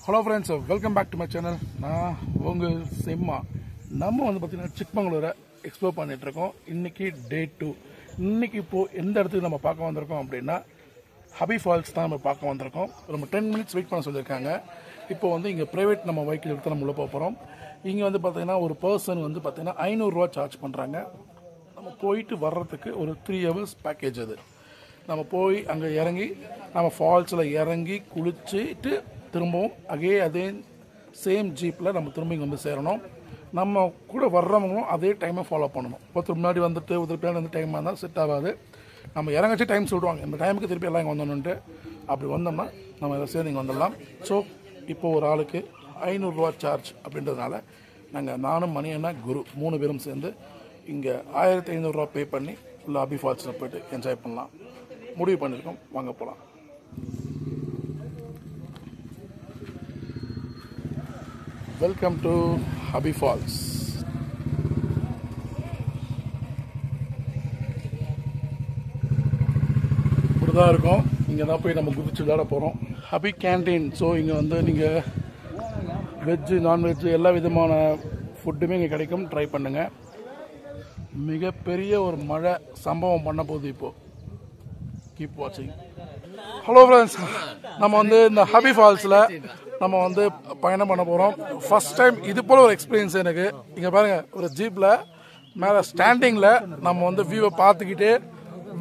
Hello friends, welcome back to my channel. நான் உங்கள் சிம்மா. நம்ம வந்து பார்த்தீங்கன்னா சிக்மங்களூரை எக்ஸ்ப்ளோர் பண்ணிட்டு இருக்கோம். இன்னைக்கு டே 2. இன்னைக்கு இப்போ எந்த இடத்துக்கு நம்ம பார்க்க வந்திருக்கோம் அப்படின்னா ஹபி ஃபால்ஸ் தான் நம்ம பார்க்க வந்திருக்கோம். நம்ம 10 minutes வெயிட் பண்ண சொல்லியிருக்காங்க. இப்போ வந்து இங்கே ப்ரைவேட் நம்ம வெஹிக்கிள் எடுத்து நம்ம உள்ள போக போகிறோம். இங்கே வந்து பார்த்தீங்கன்னா ஒரு பர்சன் வந்து பார்த்தீங்கன்னா 500 ரூபா சார்ஜ் பண்ணுறாங்க. நம்ம போயிட்டு வர்றதுக்கு ஒரு 3 hours பேக்கேஜ் அது. நம்ம போய் அங்கே இறங்கி நம்ம ஃபால்ஸில் இறங்கி குளிச்சுட்டு திரும்பவும் அதே சேம் ஜீப்பில் நம்ம திரும்ப இங்கே வந்து சேரணும். நம்ம கூட வர்றவங்களும் அதே டைமை ஃபாலோ பண்ணணும். ஒருத்தர் முன்னாடி வந்துட்டு ஒருத்தர் பின்னாடி வந்து டைமாக இருந்தால் செட் ஆகாது. நம்ம இறங்கச்சு டைம் சொல்லுவாங்க, இந்த டைமுக்கு திருப்பி எல்லாம் இங்கே வந்தோன்னுட்டு. அப்படி வந்தோம்னா நம்ம எல்லாம் சேர்ந்து இங்கே வந்துடலாம். ஸோ இப்போது ஒரு ஆளுக்கு 500 ரூபா சார்ஜ் அப்படின்றதுனால நாங்கள் நானும் மணி அண்ணா குரு 3 பேரும் சேர்ந்து இங்கே 1500 ரூபா பே பண்ணி உள்ள ஹபி ஃபால்ஸில் போய்ட்டு என்ஜாய் பண்ணலாம் முடிவு பண்ணியிருக்கோம். வாங்க போகலாம். Welcome to Abbey Falls. இப்படிதான் இருக்கும். இங்கே தான் போய் நம்ம குதிச்சு விளையாட போகிறோம். ஹபி கேன்டீன். ஸோ இங்கே வந்து நீங்கள் வெஜ்ஜு நான்வெஜ்ஜு எல்லா விதமான ஃபுட்டுமே இங்கே கிடைக்கும். ட்ரை பண்ணுங்கள். மிகப்பெரிய ஒரு மழை சம்பவம் பண்ண போகுது இப்போது. கீப் வாட்சிங். ஹலோ ஃப்ரெண்ட்ஸ், நம்ம வந்து இந்த ஹபி ஃபால்ஸில் நம்ம வந்து பயணம் பண்ண போகிறோம். ஃபர்ஸ்ட் டைம் இது போல் ஒரு எக்ஸ்பீரியன்ஸ் எனக்கு. இங்கே பாருங்கள், ஒரு ஜீப்பில் மேலே ஸ்டாண்டிங்கில் நம்ம வந்து வியூவை பார்த்துக்கிட்டு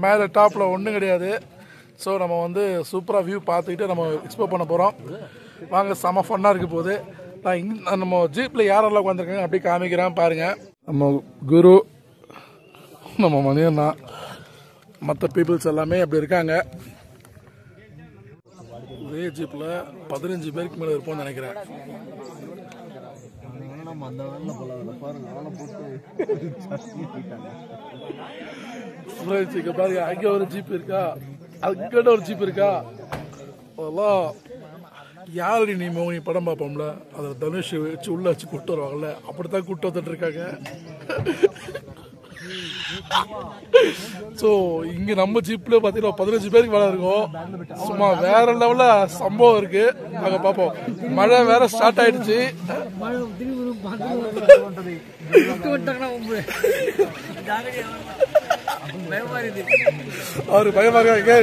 மேலே டாப்பில் ஒன்றும் கிடையாது. ஸோ நம்ம வந்து சூப்பராக வியூ பார்த்துக்கிட்டு நம்ம எக்ஸ்ப்ளோர் பண்ண போகிறோம். வாங்க, செம ஃபன்னாக இருக்க போகுது. நம்ம ஜீப்பில் யாரெல்லாம் உட்காந்துருக்காங்க அப்படி காமிக்கிறேன் பாருங்கள். நம்ம குரு, நம்ம மணியண்ணா, மற்ற பீப்புள்ஸ் எல்லாமே அப்படி இருக்காங்க. ஒரே ஜீப்பில் 15 பேருக்கு மேலே இருப்போம்னு நினைக்கிறேன். பாருங்க, அங்கே ஒரு ஜீப் இருக்கா, அங்கிட்ட ஒரு ஜீப் இருக்கா. அதெல்லாம் யாரு நீ மோனி படம் பார்ப்போம்ல, அதில் தனுஷ் வச்சு உள்ள வச்சு கூப்பிட்டு வருவாங்கல்ல, அப்படித்தான் கூப்பிட்டு வந்துட்டு இருக்காங்க. ஸோ இங்கே நம்ம ஜீப்ல பார்த்தீங்கன்னா 15 பேருக்கு மேலே இருக்கும். சும்மா வேற லெவலில் சம்பவம் இருக்கு. நாங்கள் பார்ப்போம். மழை வேற ஸ்டார்ட் ஆயிடுச்சு. அவரு பயமா இருக்காங்க.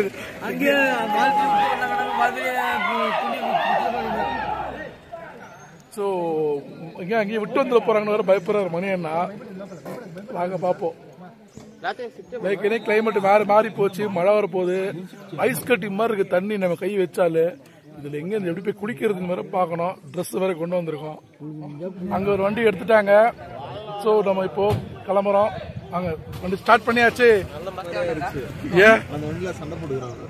ஸோ இங்கே அங்கேயே விட்டு வந்துட போறாங்கன்னு வேற பயப்படுறாரு மணி அண்ணா. நாங்க பார்ப்போம். கிளைமேட் வேற மாறி போச்சு, மழை வர போகுது. ஐஸ் கட்டி மாதிரி இருக்கு தண்ணி. நம்ம கை வச்சாலு இதுல எங்க எப்படி போய் குளிக்கிறதுன்னு வேற பாக்கணும். ட்ரெஸ் வேற கொண்டு வந்திருக்கோம். அங்க ஒரு வண்டி எடுத்துட்டாங்க. ஸோ நம்ம இப்போ கிளம்புறோம். அங்க வண்டி ஸ்டார்ட் பண்ணியாச்சு. ஏன் சண்டை போடுறாங்க?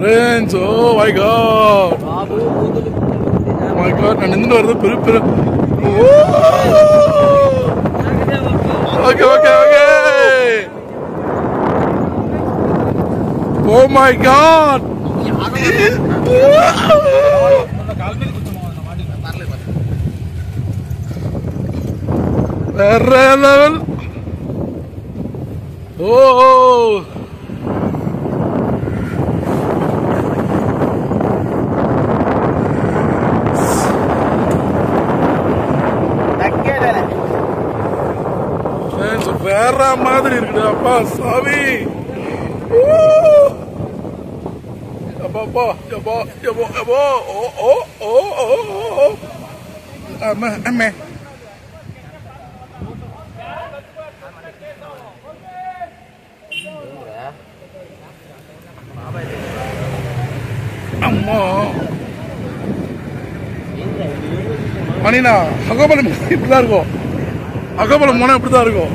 Friends, oh my god. Oh my god, நான் நின்னு வரது பெரிய Okay. Oh my god. வேற லெவல். Oh. வேற மாதிரி இருக்குது. அப்பா சாமி. அப்பா அம்மா அம்மா மணினா அகோபலம் இப்படிதான் இருக்கும். அகோபலம் போனா இப்படிதான் இருக்கும்.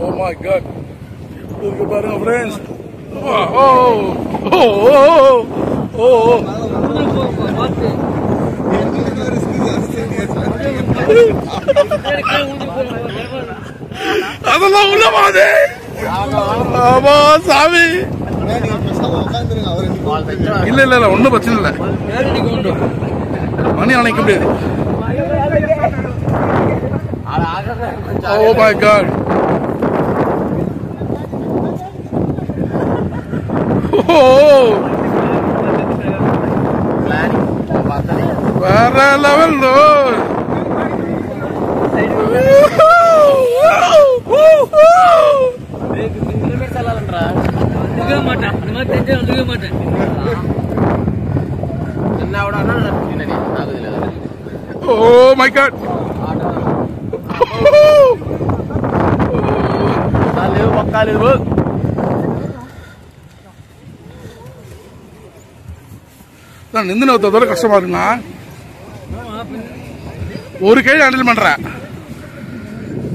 Oh my god. Look at our friends. அதெல்லாம் உள்ள போகுது. ஆமா சாமி. இல்ல இல்ல இல்ல ஒன்னும் பிரச்சனை இல்ல. மணி அணைக்க முடியாது. Oh my God. Oh. வேற லெவல் தோ. Oh my God. நான் நின்று ஒருத்தர கஷ்டமா இருக்குங்க. ஒரு கை ஹேண்டில் பண்றேன்.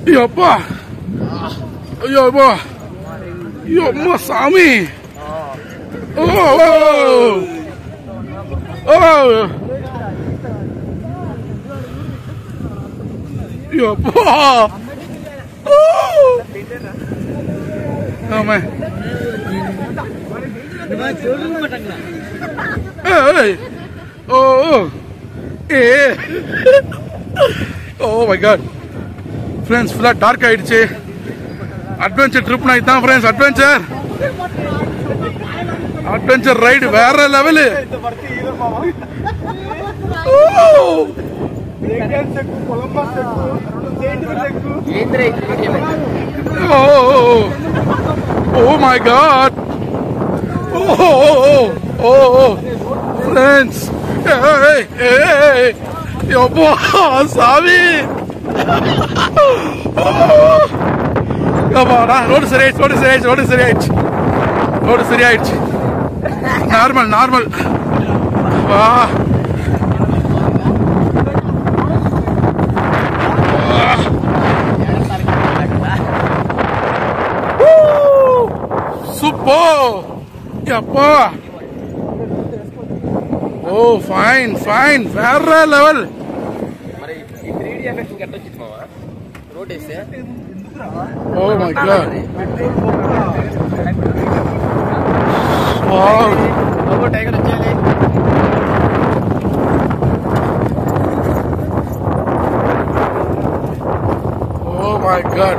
ஐயோ அப்பா, ஐயோ அப்பா, ஐயோ அம்மா சாமி. ஓ ஓ ஐயோ அப்பா. ஆமா ஓ ஏ ஓ மை காட். ஃப்ரெண்ட்ஸ் ஃபுல்லா டார்க் ஆயிடுச்சு. அட்வென்ச்சர் ட்ரிப்னா இதான் ஃப்ரெண்ட்ஸ். அட்வென்ச்சர் ரைடு வேற level. Oh my God. Oh friends. Hey yoppa savi. Yoppa road seriyayichu. Normal. Wow. Super! Yappa! Oh, fine. Very level. Oh my God. Wow. Oh my God.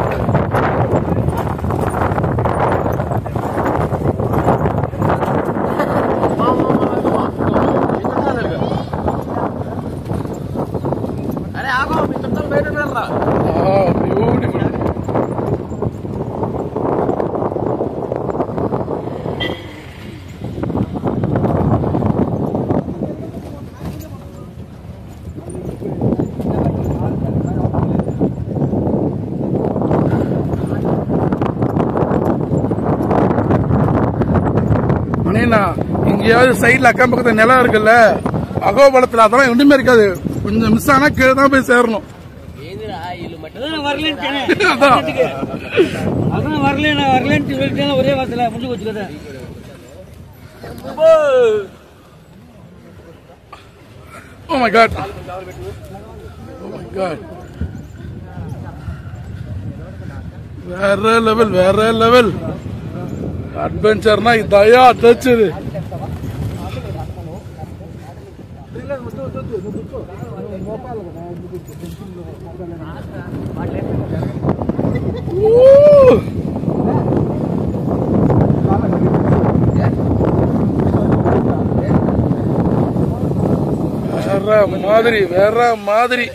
Oh, beautiful. மணிண்ணா இங்கேயாவது சைட்ல அக்கம் பக்கத்துல நிலம் இருக்குல்ல, அகோபலத்துல அதெல்லாம் ஒண்ணுமே இருக்காது. கொஞ்சம் மிஸ் ஆனா கீழே தான் போய் சேரணும். ஒரே வாரத்துல முடிஞ்சு வச்சுக்கத. Oh my God. வேற லெவல் அட்வென்ச்சர்னா இதையா தச்சுது. வேற மாதிரி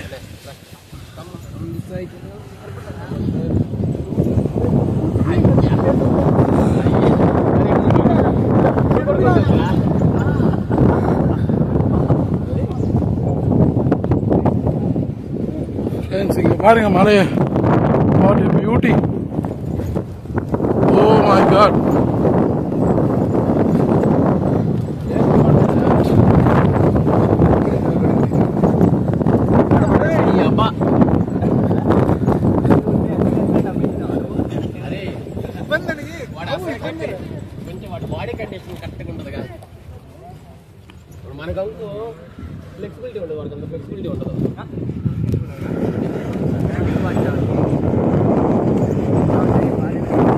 இங்க பாருங்க மலைய. What a beauty. Oh my God. Body condition కరెక్ట్గా ఉంటుంది కదా. మనకంటూ ఫ్లెక్సిబిలిటీ ఉండదు, వాళ్ళకంత ఫ్లెక్సిబిలిటీ ఉండదు.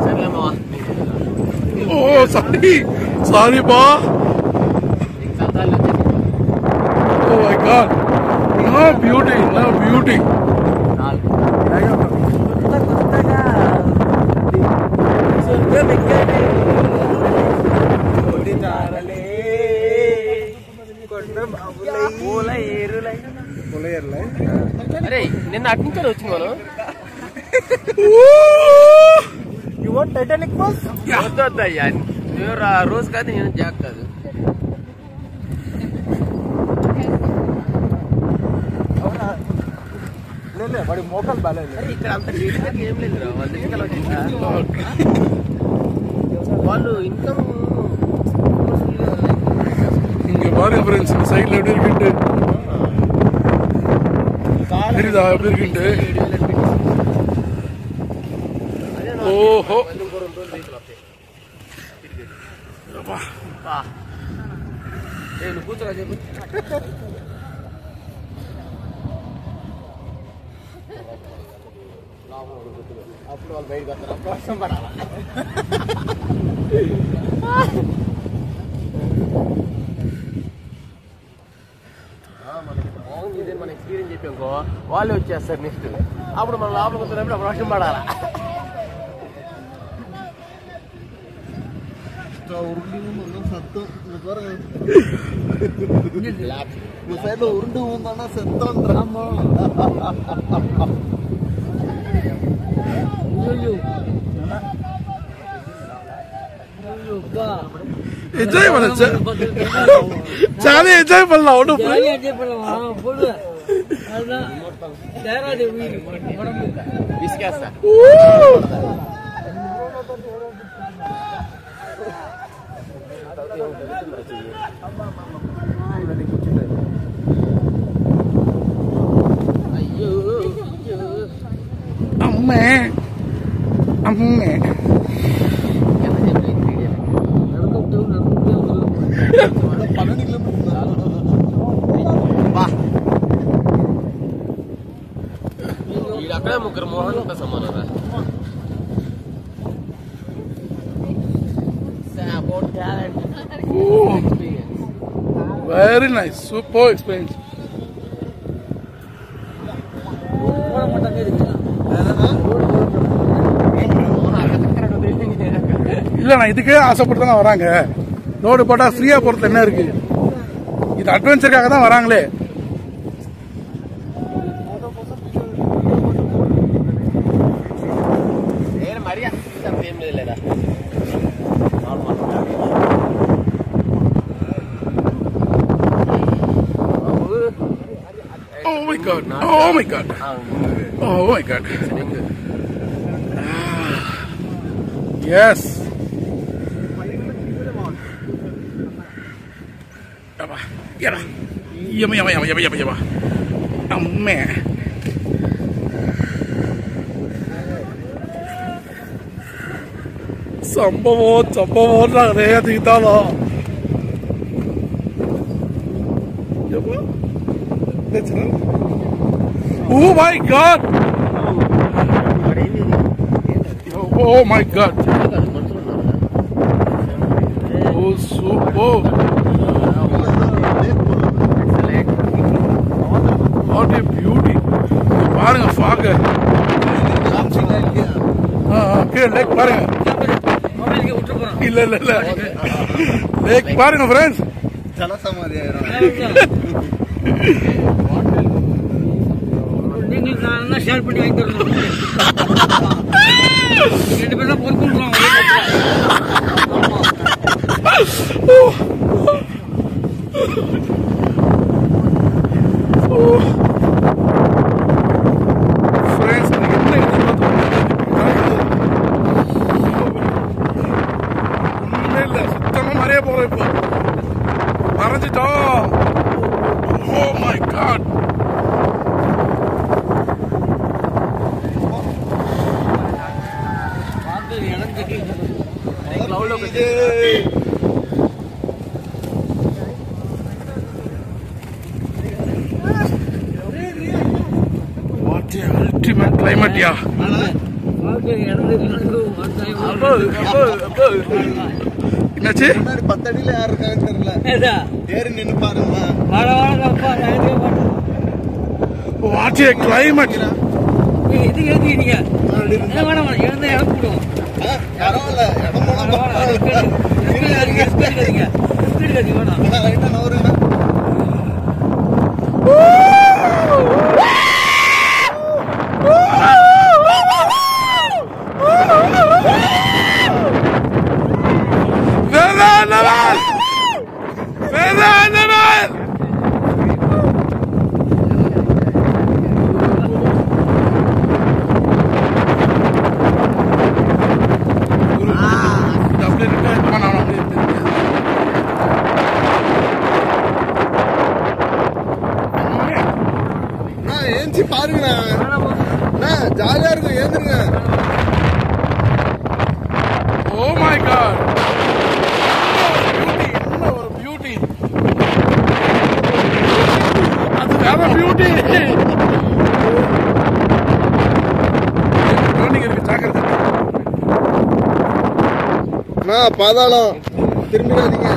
సరేలేమ్మా. Sorry, pa. Oh my God. No beauty. నిన్న అట్నుంచి వచ్చింది You want Titanic bus? వద్దయ్యా మీరు ఆ రోజు కాదు నేను జాక్ కాదు లేదు వాడి మోకాలు బాగాలేదు ఇక్కడ అంత ఏం లేదు వాళ్ళు ఇన్కమ్ இங்க பாருங்க ஃப்ரெண்ட்ஸ் இந்த சைடுல எப்படி இருக்குட்டு தெரியுதா எப்படி இருக்குட்டு ஓஹோ కూర్చోగా చెప్పు అప్పుడు వాళ్ళు బయటకు వస్తారు అప్పుడు వర్షం పడాలి ఇదే మన ఎక్స్పీరియన్స్ చెప్పాకో వాళ్ళే వచ్చేస్తారు నెక్స్ట్ అప్పుడు మన లోపలికి వస్తున్నప్పుడు అప్పుడు వర్షం పడాలా உருண்டு ஊந்தானா செத்தோம் என்ஜாய் பண்ண ஜாலியா என்ஜாய் பண்ணலாம் ஒன்றும் విసికేస్తా అయ్యో అమ్మే అమ్మే అక్కడే ముగ్గురు మోహన్ సమానం వెరీ నైస్ సూపర్ ఎక్స్పీరియన్స్ இல்லண்ணா இதுக்கே ஆசைப்பட்டு தானே வராங்க ரோடு போட்டா ஃப்ரீயா போறது என்ன இருக்கு இது அட்வென்ச்சருக்காக தான் வராங்களே Oh my God! Oh my God! Oh my God! Yes. Apa? Ya. Yama. Amme. സംഭവം അങ്ങനെ തീത്താളോ Oh my God! Oh my God! Oh super! What a beauty! பாருங்க ஃபாக். கீழே லேக் பாருங்க. இல்ல லேக் பாருங்க ஃப்ரெண்ட்ஸ். ஜலசமாதி நீங்க நான் ஷேர் பண்ணி வாங்கி தரணும். ரெண்டு பேரும் பொறுத்துறோம். ஃப்ரெண்ட்ஸ் என்ன இல்ல சுத்தமா மறைய போறோம் இப்போ மறைஞ்சிட்டோம். Oh my God! What a ultimate climate, yeah. என்னாச்சு? முன்னாடி 10 அடியில யார் இருக்காங்கன்னு தெரியல. ஏறி நின்னு பாருங்க. What A climate. பரவாயில்ல, இடம் போனா லைட்டா நவருங்க. ஏஞ்சி பாருங்க, ஜாலியா இருக்கும், ஏந்துருங்க. ஓ மை காட், என்ன ஒரு பியூட்டி, அது வேற பியூட்டி. இருக்கு ஜாக்கிரதை. பாதாளம் திரும்பிடாதீங்க.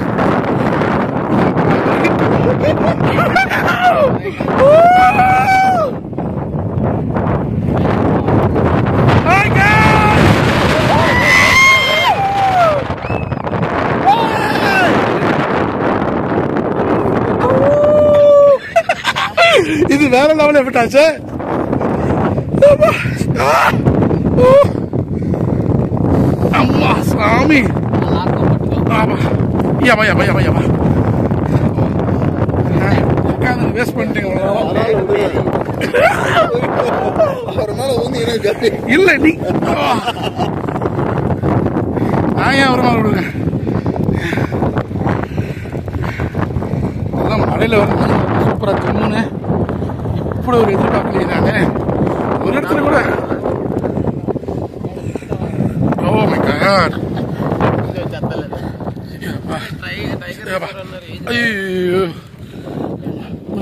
இது வேற லெவல் எஃபெக்ட் ஆச்சு. அம்மா சாமி, வேஸ்ட் பண்ணிட்டீங்க. இல்ல நீ நான் ஏன் ஒரு நாள் விடுங்க. எல்லாம் மழையில வந்து சூப்பரா ஜம்முன்னு இப்படி ஒரு எதிர்பார்க்கலையே நானு ஒரு இடத்துல கூட. ஓ மை காட், ஐயோ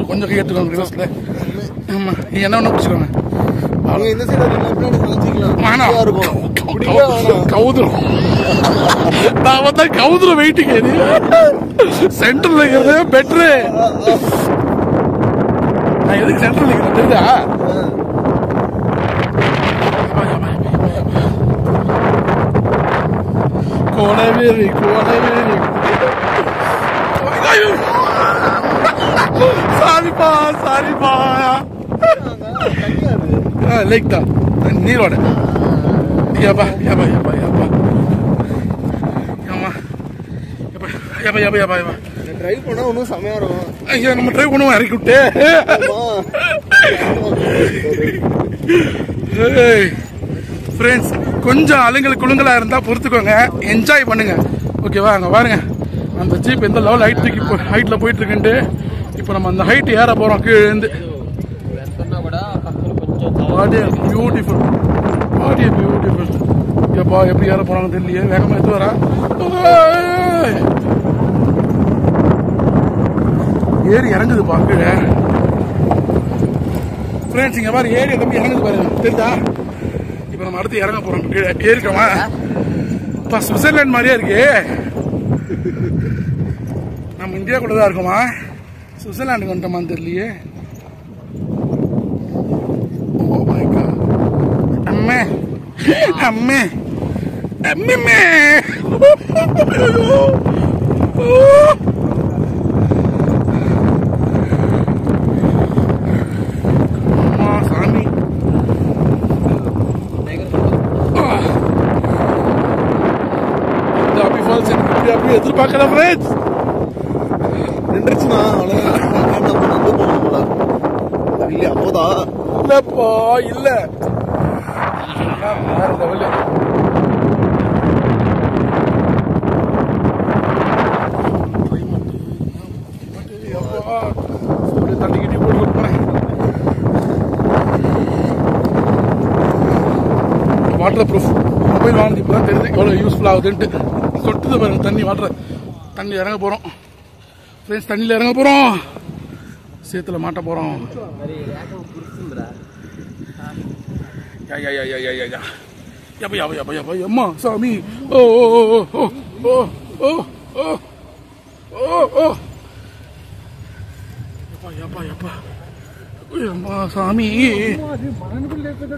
கொஞ்சம் கையெடுத்துக்கோங்க ரிவர்ஸ்ல. ஆமா, நீ என்ன ஒண்ணு பிடிச்சிக்கோங்க. கவுதுரும் நான் வந்தா கவுதுரும் வெயிட்டிங். சென்டர்ல இருக்கிறது பெட்ரு. நான் எதுக்கு சென்டர்ல இருக்கிறேன் தெரியுதா? கோலவேரி கோலவேரி, சாரிப்பா சாரிப்பா. லேக் தான், நீரோட. ஏப்பா ஏப்பா ஏப்பா ஏப்பா ஆமா, ஏப்பா ஏப்பா ஏப்பா ஏப்பா டிரைவ் பண்ணா ஒன்னும் செமையா இருக்கும். ஐயா நம்ம டிரைவ் பண்ணுவோம், இறக்கி விட்டு. ஃப்ரெண்ட்ஸ், கொஞ்சம் அலுங்கல் குழுங்கலா இருந்தா பொறுத்துக்கோங்க, என்ஜாய் பண்ணுங்க. ஓகேவா? அங்க பாருங்க அந்த ஜீப் எந்த லெவல் ஹைட்ல போயிட்டு இருக்குன்ட்டு. இப்போ நம்ம அந்த ஹைட் ஏற போறோம் கீழே இருந்து. Beautiful, beautiful. எப்பா எப்படி ஏற போறாங்க தெரியலையே. வேகமா எடுத்து வரா. ஏறி இறங்குதுப்பா கீழே. ஃப்ரெண்ட்ஸ் இங்க பாரு, ஏறி தம்பி இறங்குது பாருங்க, தெரியுதா? இப்போ நம்ம அடுத்து இறங்க போறோம் கீழே. ஏறிக்கோமா, இப்போ சுவிட்சர்லாந்து மாதிரியே இருக்கு. நம்ம இந்தியா கூட தான் இருக்கோமா, சுவிட்சர்லாண்டுக்கு வந்துட்டோமான்னு தெரியலையே. ஓ மை காட், அம்மே அம்மே அம்மே, அம்மா சாமி. அப்படி ஃபால்ஸ் அப்படி எதிர்பார்க்கல ஃப்ரெண்ட்ஸ். நின்றுச்சுன்னா இல்லையா? அப்போதான் இல்லப்பா, இல்ல வேற லெவலு. தண்ணி கிட்டி போட்டு போறேன். வாட்டர் ப்ரூஃப் மொபைல் வாங்கி இப்பதான் தெரிஞ்சு எவ்வளவு யூஸ்ஃபுல் ஆகுதுன்ட்டு. சொட்டுது பாருங்க தண்ணி, வாட்டர் தண்ணி இறங்க போறோம் ஃப்ரெண்ட்ஸ். தண்ணியில் இறங்க போறோம், சேத்துல மாட்ட போறோம். எப்பா எப்பா எப்பா எப்பா அம்மா சாமி ஓ ஓ ஓ ஓ ஓ ஓ ஓ ஓ எப்பா எப்பா எப்பா அம்மா சாமி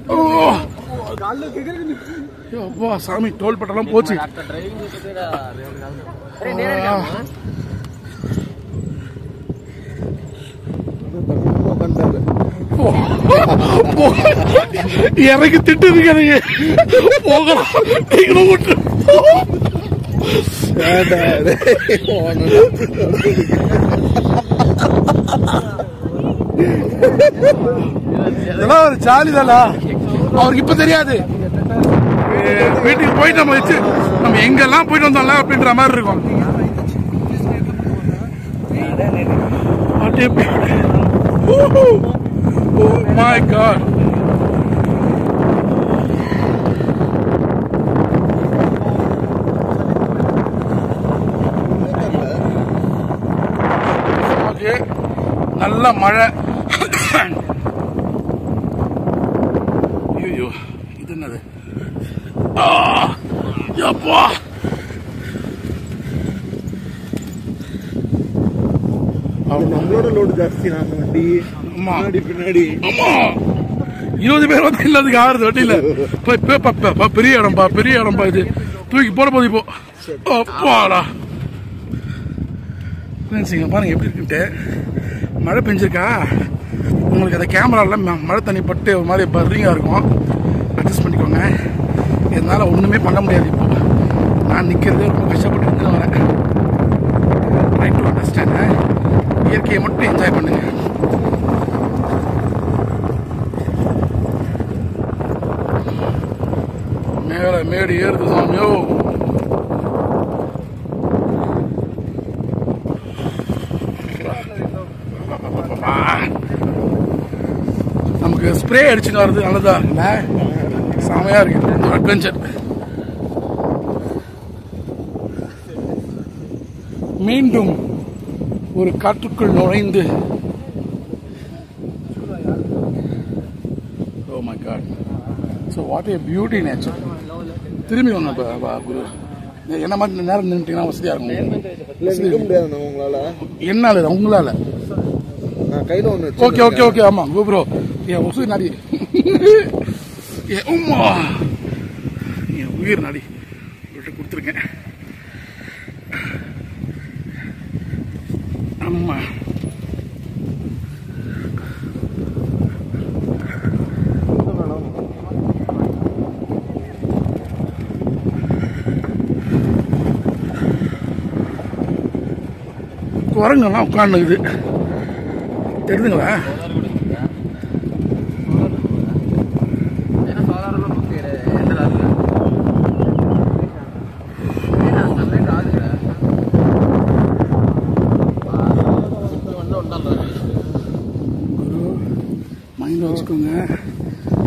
ஓ அப்பா சாமி டோல் பட்டெல்லாம் போச்சு இறங்கி திட்டு இருக்காருங்க போகலாம் நீங்களும் விட்டு இதெல்லாம் ஒரு ஜாலி தானா அவருக்கு இப்ப தெரியாது வீட்டுக்கு போயிட்டு நம்ம வச்சு நம்ம எங்கெல்லாம் போயிட்டு வந்தோம்ல அப்படின்ற மாதிரி இருக்கும் Oh my God. ஓகே நல்ல மழை ஐயோ இது என்னது அப்பா நம்மளோட லோடு ஜாஸ்தி நாங்க வண்டி பின்னாடி 20 பேர் வந்து இல்லாததுக்கு ஆறுது வண்டியில பெரிய இடம்பா இது தூக்கி போட போது இப்போ அப்பாடா பாருங்க எப்படி இருக்குன்ட்டு மழை பெஞ்சிருக்கா உங்களுக்கு அந்த கேமரால மழை தண்ணி பட்டு ஒரு மாதிரி பர்ரிங்கா இருக்கும் அட்ஜஸ்ட் பண்ணிக்கோங்க இதனால ஒண்ணுமே பண்ண முடியாது இப்போ நான் நிக்கிறது ரொம்ப கஷ்டப்பட்டு வரேன் ட்ரை டு அண்டர்ஸ்டாண்ட் இயற்கையை மட்டும் என்ஜாய் பண்ணுங்க மேல மேடு ஏறுது சாமியோ நமக்கு ஸ்ப்ரே அடிச்சுட்டு வர்றது நல்லதா இல்ல செமையா இருக்கு ஒரு அட்வென்ச்சர் மீண்டும் ஒரு காற்றுக்குள் நுழைந்து oh my god so what a beauty nature திரும்பி ஒண்ணு குரு என்ன மாதிரி நேரம் நின்றுட்டீங்கன்னா வசதியா இருக்கும் உங்களால என்னால உங்களால கையில ஒண்ணு ஓகே ஓகே ஓகே ஆமா ப்ரோ என் உசுர் நாடி உம்மா என் உயிர் நாடி விட்டு கொடுத்துருக்கேன் ஆமா குரங்கெல்லாம் உட்காந்துக்குது தெரியுதுங்களா மைண்ட் வச்சுக்கோங்க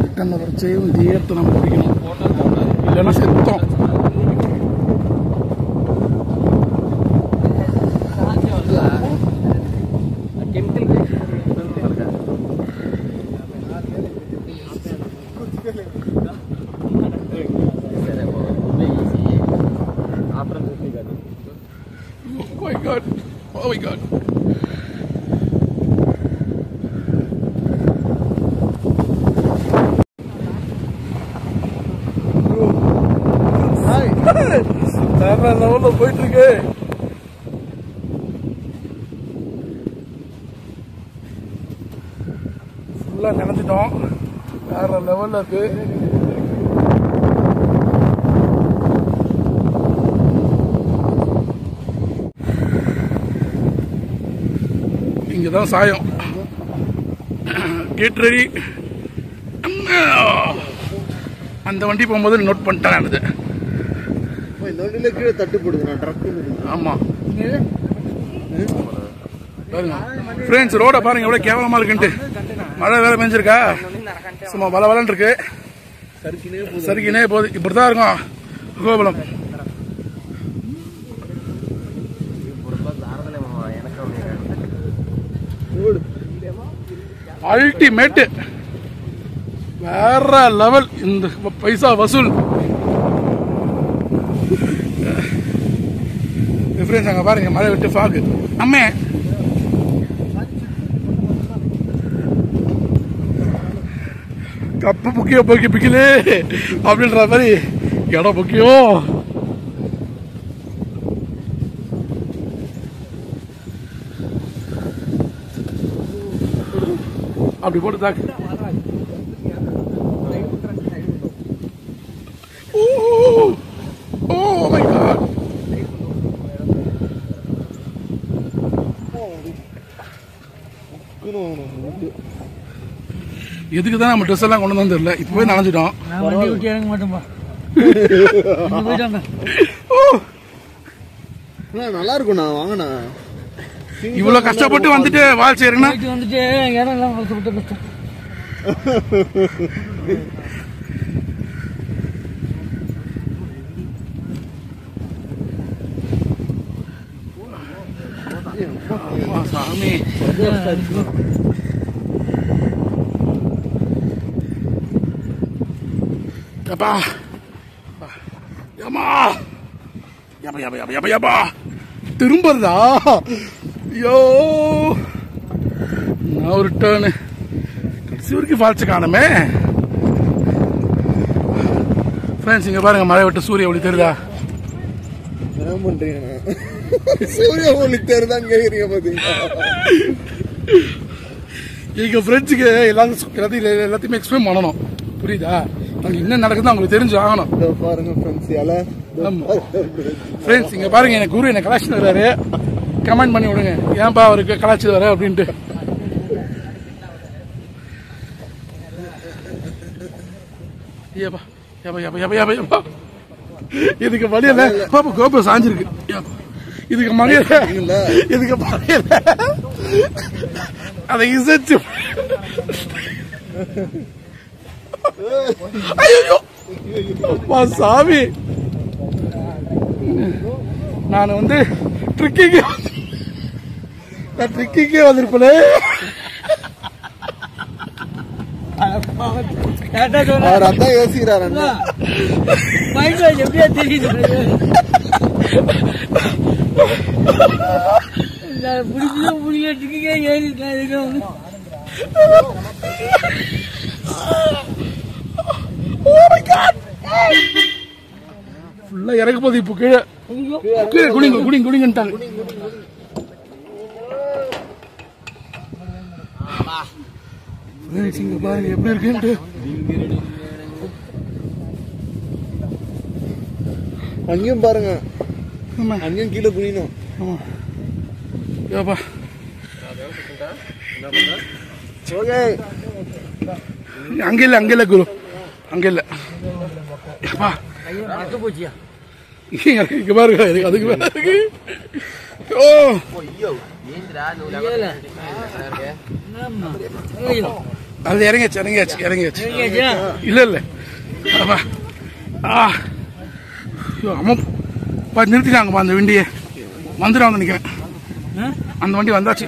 ரிட்டர்ன் வரைச்சையும் இந்த ஏற்ற நம்ம பிடிக்கணும் இல்லைன்னா செத்தோம் Oh my god. Oh my god. வேற லெவல்ல போயிட்டு இருக்கு ஃபுல்லா நினைச்சிட்டோம் வேற லெவல்ல இருக்கு இங்கதான் சாயம் கெட் ரெடி அந்த வண்டி போகும்போது நோட் பண்ணிட்டேன் கீழே தட்டுப்படுது ஆமா பாருங்க ஃப்ரெண்ட்ஸ் ரோட பாருங்க எவ்வளவு கேவலமா இருக்குன்ட்டு மழை வேற பெஞ்சிருக்கா சும்மா வளவலன்னு இருக்கு சரிக்கினே போகுது இப்படிதான் இருக்கும் கோபுரம் அல்டிமேட் வேற லெவல் இந்த பைசா வசூல் ஃப்ரெண்ட்ஸ் அங்கே பாருங்க மழை விட்டு ஃபாகு அம்மே கப்பு முக்கியம் போக்கி பிக்கலே அப்படின்ற மாதிரி இடம் முக்கியம். அப்படி போட்டு தாக்கு. Oh my God. எதுக்கு தான் நம்ம ட்ரெஸ் எல்லாம் கொண்டு வந்து தெரியல. இப்போ போய் நனைஞ்சிட்டோம். வண்டி விட்டு இறங்க மாட்டோம்பா. நல்லா இருக்கும்ண்ணா வாங்கண்ணா. இவ்வளவு கஷ்டப்பட்டு வந்துட்டு வாழ் செய்யறேன்னா வந்துட்டு இடம் எல்லாம் கஷ்டப்பட்டு கஷ்டம். சாமி அப்பா யம்மா யப்பா யப்பா யப்பா யப்பா யப்பா திரும்புறதா? ஐயோ நான் ஒரு டேர்னு கடைசி வரைக்கும் ஃபால்ஸ் காணுமே. ஃப்ரெண்ட்ஸ் இங்க பாருங்க மழை விட்டு சூரிய ஒளி தெரியுதா? என்ன பண்றீங்க? சூரிய ஒளி தெரியுதான்னு கேக்குறீங்க பாத்தீங்களா? எங்க ஃப்ரெண்ட்ஸுக்கு எல்லாத்தையுமே எக்ஸ்பிளைன் பண்ணணும், புரியுதா? அங்க என்ன நடக்குது அவங்களுக்கு தெரிஞ்சு ஆகணும். பாருங்க ஃப்ரெண்ட்ஸ் இங்க பாருங்க எனக்கு குரு என்ன கலாச்சி வர்றாரு. கமெண்ட் பண்ணி விடுங்க ஏன்பா அவருக்கு கலாச்சி வர அப்படின்ட்டு. இதுக்கு மணியில பாப்பா கோபுரம் சாஞ்சிருக்கு. இதுக்கு மணியில இதுக்கு மணியில அதை இசைச்சு சாமி நான் வந்து ட்ரிக்கிங்கே வந்திருப்பேன். அவர் அதான் யோசிக்கிறாரு. எப்படியா தெரியுது ட்ரிக்கிங்கே ஏறிருக்கேன். ஃபுல்லா இறக்க போகுது இப்போ கீழே. குடிங்க குடிங்க குடிங்கன்ட்டாங்க. பாருங்க எப்படி இருக்கு. அங்கேயும் பாருங்க, அங்கேயும் கீழே குனியணும். ஏப்பா அங்க இல்ல அங்க இல்ல குரு, அங்க இல்ல. போச்சியா இங்க பாருங்க அதுக்கு மேல இருக்கு. ஓ அது இறங்கியாச்சு இறங்கியாச்சு இறங்கியாச்சு. இல்ல இல்ல அம்மா நிறுத்திட்டாங்கப்பா அந்த வண்டியை. வந்துடும் நினைக்கிறேன், அந்த வண்டி வந்தாச்சு.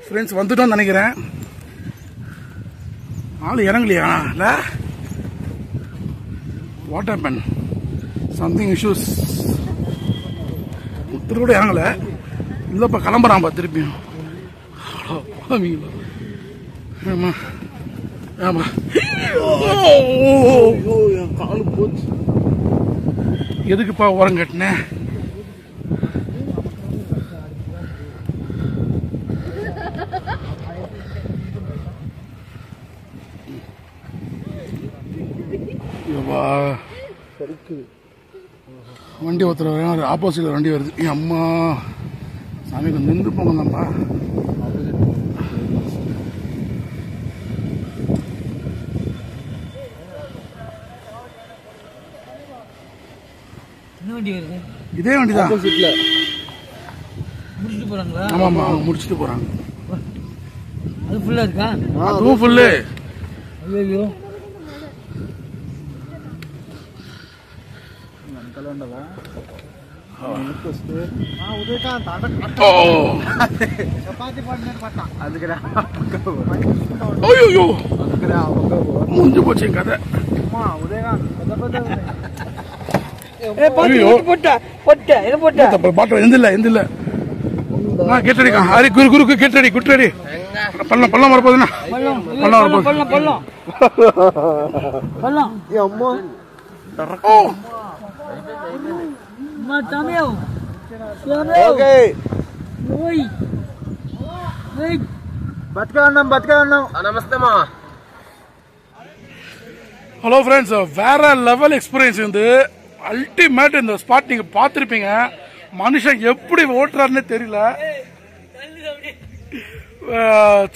ஃப்ரெண்ட்ஸ் வந்துட்டோம்னு நினைக்கிறேன். ஆள் இறங்கலையா? இல்ல வாட் ஹேப்பன், சம்திங் இஷ்யூஸ். ஒருத்தர் கூட இறங்கல. இல்லப்பா கிளம்புறான்பா திருப்பியும். ஆமா ஆமா காலு போச்சு. எதுக்குப்பா ஓரம் கட்டினேன்? வண்டி ஒருத்தர் வர ஆப்போசிட்ல வண்டி வருது. என் அம்மா சாமி கொஞ்சம் நின்று போங்கப்பா. இதே வண்டிதான் முடிச்சுட்டு போறாங்களா? ஆமா ஆமா முடிச்சுட்டு போறாங்க. அது ஃபுல்லா இருக்கா? அதுவும் ஃபுல்லு. ஐயோ முடிஞ்சு போச்சு கதை. பாட்டு எந்தில்ல கேட்டடிக்கா ஹரி குரு கேட்டடி குட்டடி பள்ளம் வரப்போதுண்ணா பள்ளம் வரப்போகுது நமஸ்தேமா. ஹலோ ஃப்ரெண்ட்ஸ், வேற லெவல் எக்ஸ்பீரியன்ஸ் வந்து அல்டிமேட். இந்த ஸ்பாட் நீங்க பார்த்துருப்பீங்க. மனுஷன் எப்படி ஓட்டுறாருன்னு தெரியல.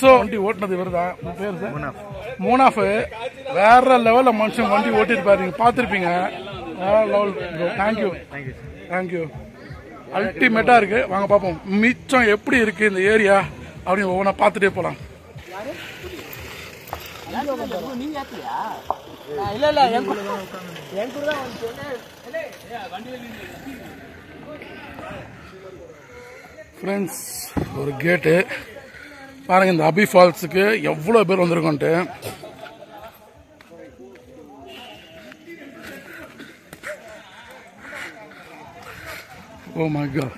வண்டி ஓட்டுனது இவருதான். பேர் மூனாஃப். வேற லெவல்ல மனுஷன் வண்டி ஓட்டிருப்பாரு. நீங்க பார்த்துருப்பீங்க. வேற லெவல். தேங்க்யூ. அல்டிமேட்டா இருக்கு. வாங்க பார்ப்போம் மிச்சம் எப்படி இருக்கு இந்த ஏரியா அப்படின்னு ஒவ்வொன்றா பார்த்துட்டே போலாம். ஃப்ரெண்ட்ஸ், ஒரு கேட்டு பாருங்க. இந்த அபி ஃபால்ஸுக்கு எவ்வளவு பேர் வந்திருக்கோன்ட்டு. Oh my God.